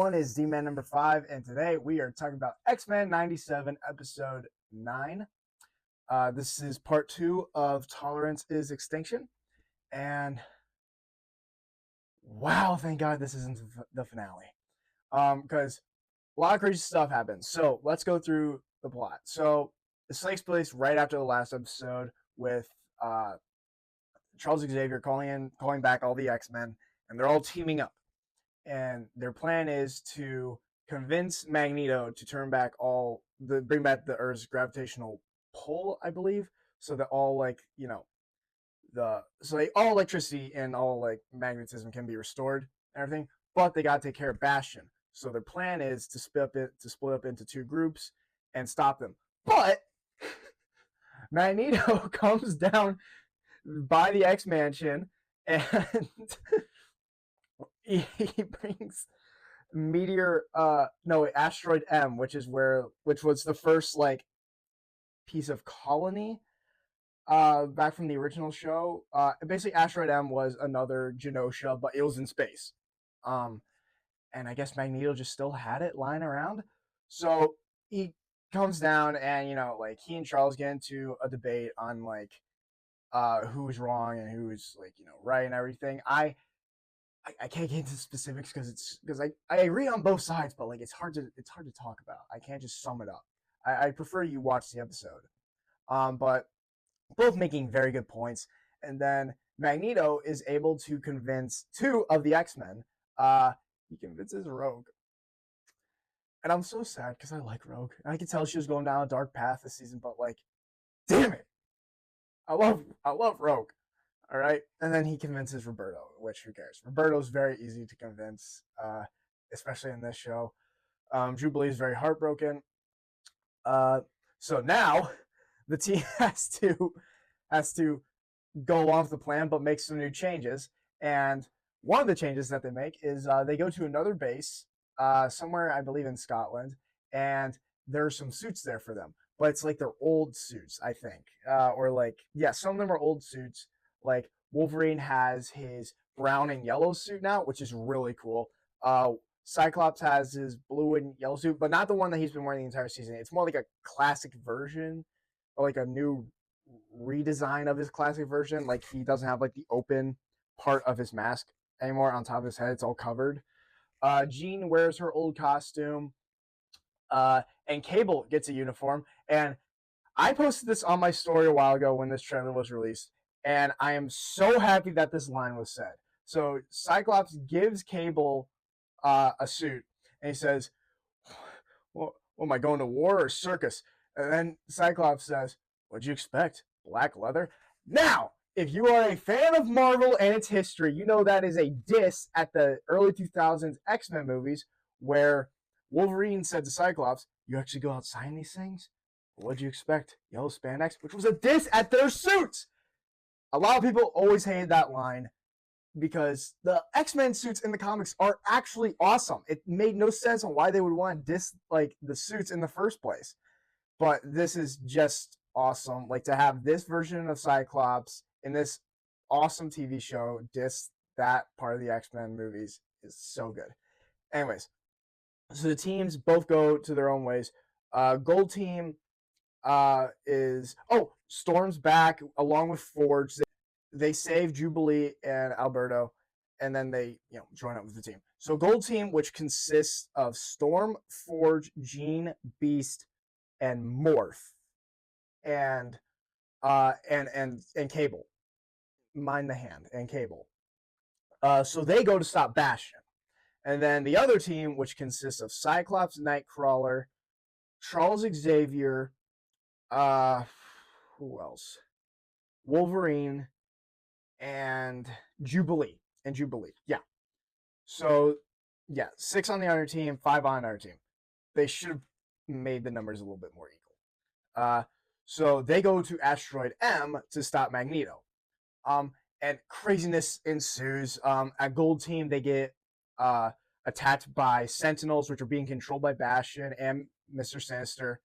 everyone, it's D-Man number 5, and today we are talking about X-Men 97, episode 9. This is part 2 of Tolerance is Extinction, and wow, thank God this isn't the finale, because a lot of crazy stuff happens. So let's go through the plot. So this takes place right after the last episode with Charles Xavier calling back all the X-Men, and they're all teaming up. And their plan is to convince Magneto to bring back the Earth's gravitational pull, I believe, so that all all electricity and all magnetism can be restored and everything. But they got to take care of Bastion. So their plan is to split up into two groups and stop them. But Magneto comes down by the X-Mansion and he brings asteroid M, which was the first piece of colony back from the original show. Basically asteroid M was another Genosha, but it was in space. And I guess Magneto just still had it lying around. So he comes down and he and Charles get into a debate on who's wrong and who's right and everything. I can't get into specifics because I agree on both sides, but it's hard to talk about. I can't just sum it up. I prefer you watch the episode. But both making very good points. And then Magneto is able to convince two of the X-Men. He convinces Rogue. And I'm so sad because I like Rogue. I could tell she was going down a dark path this season, but damn it. I love Rogue. All right, and then he convinces Roberto, which who cares? Roberto's very easy to convince, especially in this show. Jubilee is very heartbroken. So now the team has to go along with the plan, but make some new changes. And one of the changes that they make is they go to another base, somewhere I believe in Scotland, and there are some suits there for them, but it's they're old suits, I think, some of them are old suits. Wolverine has his brown and yellow suit now, which is really cool. Cyclops has his blue and yellow suit, but not the one that he's been wearing the entire season. It's more like a classic version, or a new redesign of his classic version. He doesn't have the open part of his mask anymore on top of his head. It's all covered. Jean wears her old costume, and Cable gets a uniform. And I posted this on my story a while ago when this trailer was released. And I am so happy that this line was said. So Cyclops gives Cable a suit, and he says, well, am I going to war or circus? And then Cyclops says, what'd you expect? Black leather? Now, if you are a fan of Marvel and its history, you know that is a diss at the early 2000s X-Men movies where Wolverine said to Cyclops, you actually go out signing these things? What'd you expect? Yellow spandex? Which was a diss at their suits! A lot of people always hated that line because the X-Men suits in the comics are actually awesome. It made no sense on why they would want to diss the suits in the first place. But this is just awesome. To have this version of Cyclops in this awesome TV show diss that part of the X-Men movies is so good. Anyways, so the teams both go to their own ways. Gold Team Storm's back along with Forge. They save Jubilee and Alberto, and then they join up with the team. So Gold Team, which consists of Storm, Forge, Jean, Beast, and Morph, and Cable. Mind the Hand and Cable. So they go to stop Bastion. And then the other team, which consists of Cyclops, Nightcrawler, Charles Xavier, who else? Wolverine and Jubilee. Yeah. So, yeah, 6 on the other team, 5 on our team. They should have made the numbers a little bit more equal. So they go to Asteroid M to stop Magneto. And craziness ensues. At Gold Team, they get attacked by Sentinels, which are being controlled by Bastion and Mr. Sinister.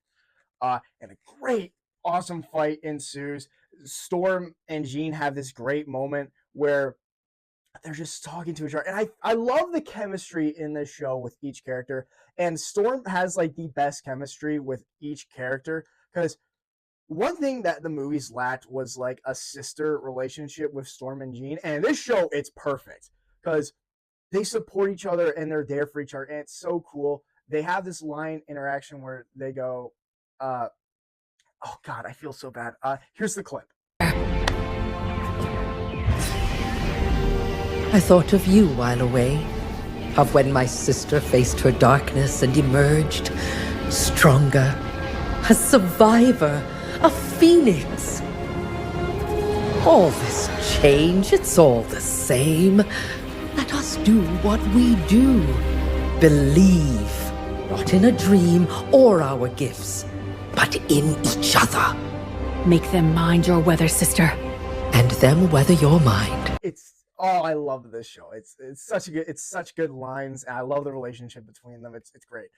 And a great, awesome fight ensues. Storm and Jean have this great moment where they're just talking to each other. And I love the chemistry in this show with each character. And Storm has like the best chemistry with each character, because one thing that the movies lacked was like a sister relationship with Storm and Jean. And in this show, it's perfect because they support each other and they're there for each other. And it's so cool. They have this line interaction where they go, oh God, I feel so bad. Here's the clip. I thought of you while away, of when my sister faced her darkness and emerged stronger, a survivor, a phoenix. All this change, it's all the same. Let us do what we do. Believe, not in a dream or our gifts, but in each other. Make them mind your weather, sister. And them weather your mind. I love this show. It's such good lines, and I love the relationship between them. It's great.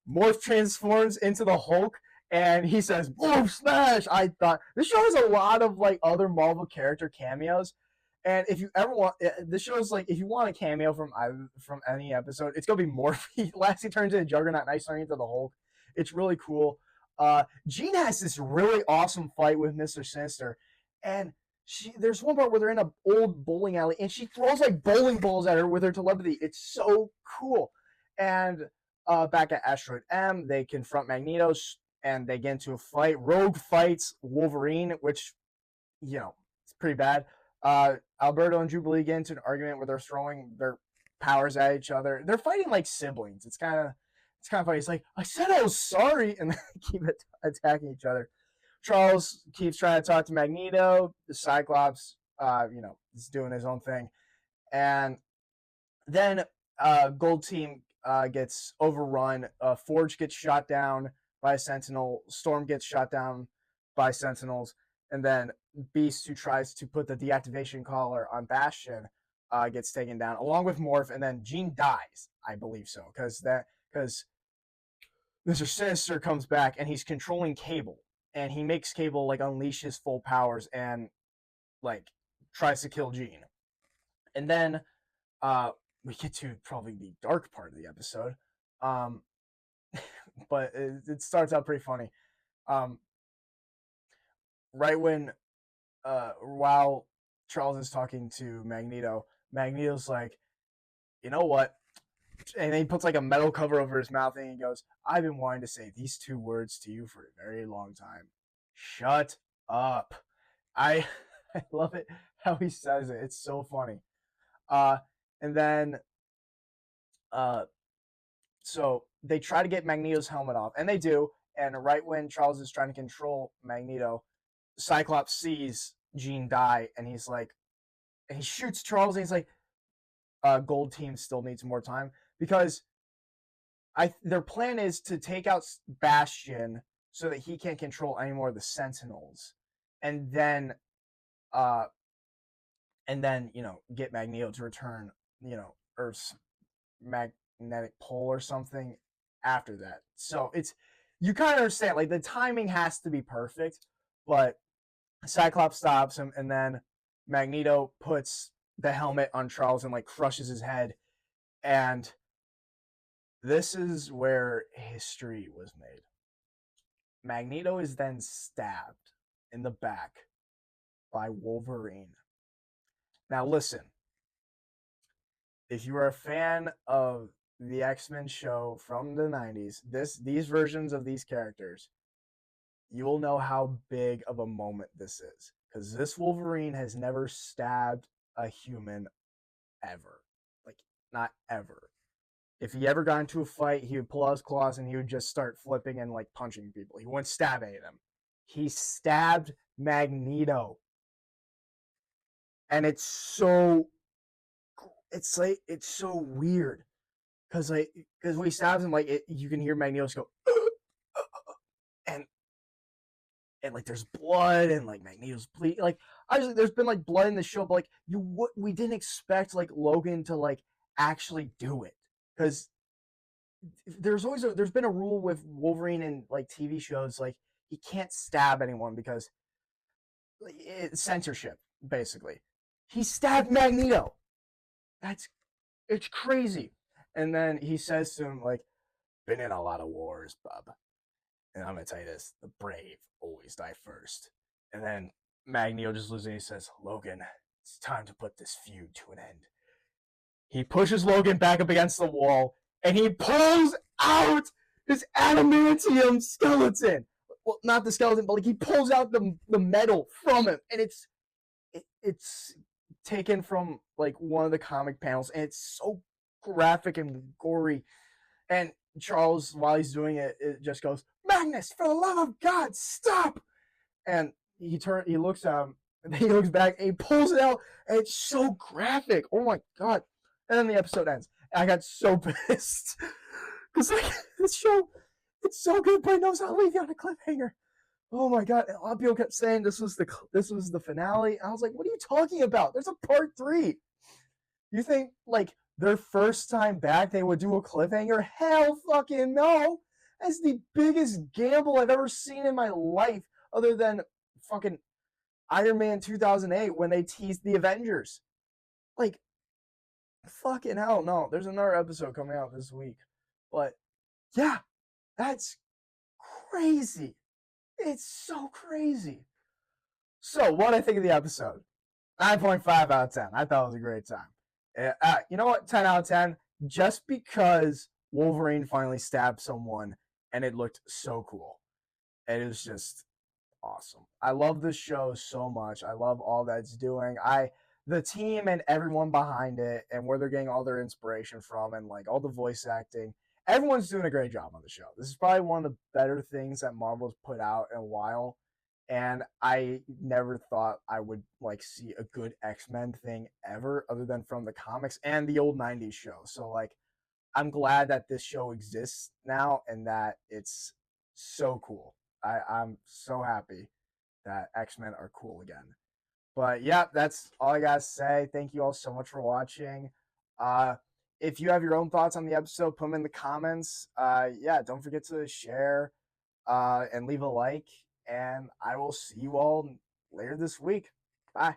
Morph transforms into the Hulk, and he says, "Boom, smash!" I thought this show has a lot of like other Marvel character cameos, and if you ever want, this show is like if you want a cameo from any episode, it's gonna be Morph. He turns into Juggernaut, and I turn into the Hulk. It's really cool. Jean has this really awesome fight with Mr. Sinister, and there's one part where they're in an old bowling alley and she throws like bowling balls at her with her telepathy. It's so cool. And back at Asteroid M, they confront Magneto and they get into a fight. Rogue fights Wolverine, which, it's pretty bad. Alberto and Jubilee get into an argument where they're throwing their powers at each other. They're fighting like siblings. It's kind of funny. It's like, I said I was sorry, and they keep attacking each other. Charles keeps trying to talk to Magneto. The Cyclops, is doing his own thing. And then Gold Team gets overrun. Forge gets shot down by a Sentinel. Storm gets shot down by Sentinels. And then Beast, who tries to put the deactivation collar on Bastion, gets taken down, along with Morph. And then Jean dies, I believe so, because Mr. Sinister comes back and he's controlling Cable. And he makes Cable like unleash his full powers and like tries to kill Jean. And then we get to probably the dark part of the episode. But it starts out pretty funny. Right when while Charles is talking to Magneto, Magneto's like, you know what? And he puts like a metal cover over his mouth and he goes, I've been wanting to say these two words to you for a very long time. Shut up. I love it how he says it. It's so funny. And then so they try to get Magneto's helmet off, and they do. And right when Charles is trying to control Magneto, Cyclops sees Jean die, and he's like, and he shoots Charles, and he's like, Gold Team still needs more time, because their plan is to take out Bastion so that he can't control any more of the Sentinels, and then get Magneto to return, Earth's magnetic pole or something after that. So you kind of understand, like, the timing has to be perfect, but Cyclops stops him, and then Magneto puts the helmet on Charles and like crushes his head, and this is where history was made. Magneto is then stabbed in the back by Wolverine. Now listen, if you are a fan of the X-Men show from the 90s, these versions of these characters, you will know how big of a moment this is, because this Wolverine has never stabbed a human ever. Like, not ever. If he ever got into a fight, he would pull out his claws and he would just start flipping and like punching people. He wouldn't stab any of them. He stabbed Magneto. And it's so weird. Because when he stabs him, like you can hear Magneto go and like there's blood and like Magneto's bleeding. Like obviously there's been like blood in the show, but like we didn't expect like Logan to like actually do it, because there's been a rule with Wolverine in like TV shows, like he can't stab anyone because it's censorship, basically. He stabbed Magneto. It's crazy. And then he says to him, like, been in a lot of wars, bub. And I'm gonna tell you this, the brave always die first. And then Magneto just loses and he says, Logan, it's time to put this feud to an end. He pushes Logan back up against the wall and he pulls out his adamantium skeleton. Well, not the skeleton, but like he pulls out the metal from him, and it's taken from like one of the comic panels, and it's so graphic and gory. And Charles, while he's doing it, it just goes, Magnus, for the love of God, stop! And he looks at him, and then he looks back, and he pulls it out, and it's so graphic. Oh my God. And then the episode ends. And I got so pissed. Because like this show, it's so good, but it knows how to leave you on a cliffhanger. Oh my God. And a lot of people kept saying this was the finale. I was like, what are you talking about? There's a part 3. You think like their first time back they would do a cliffhanger? Hell fucking no. That's the biggest gamble I've ever seen in my life, other than fucking Iron Man 2008 when they teased the Avengers. Like, fucking hell no. There's another episode coming out this week. But yeah, that's crazy. It's so crazy. So, what I think of the episode? 9.5 out of 10. I thought it was a great time. You know what? 10 out of 10. Just because Wolverine finally stabbed someone and it looked so cool. It is just awesome. I love this show so much. I love all that it's doing. The team and everyone behind it and where they're getting all their inspiration from and like all the voice acting. Everyone's doing a great job on the show. This is probably one of the better things that Marvel's put out in a while. And I never thought I would like see a good X-Men thing ever, other than from the comics and the old 90s show. So like, I'm glad that this show exists now and that it's so cool. I'm so happy that X-Men are cool again. But yeah, that's all I gotta say. Thank you all so much for watching. If you have your own thoughts on the episode, put them in the comments. Yeah, don't forget to share and leave a like. And I will see you all later this week. Bye.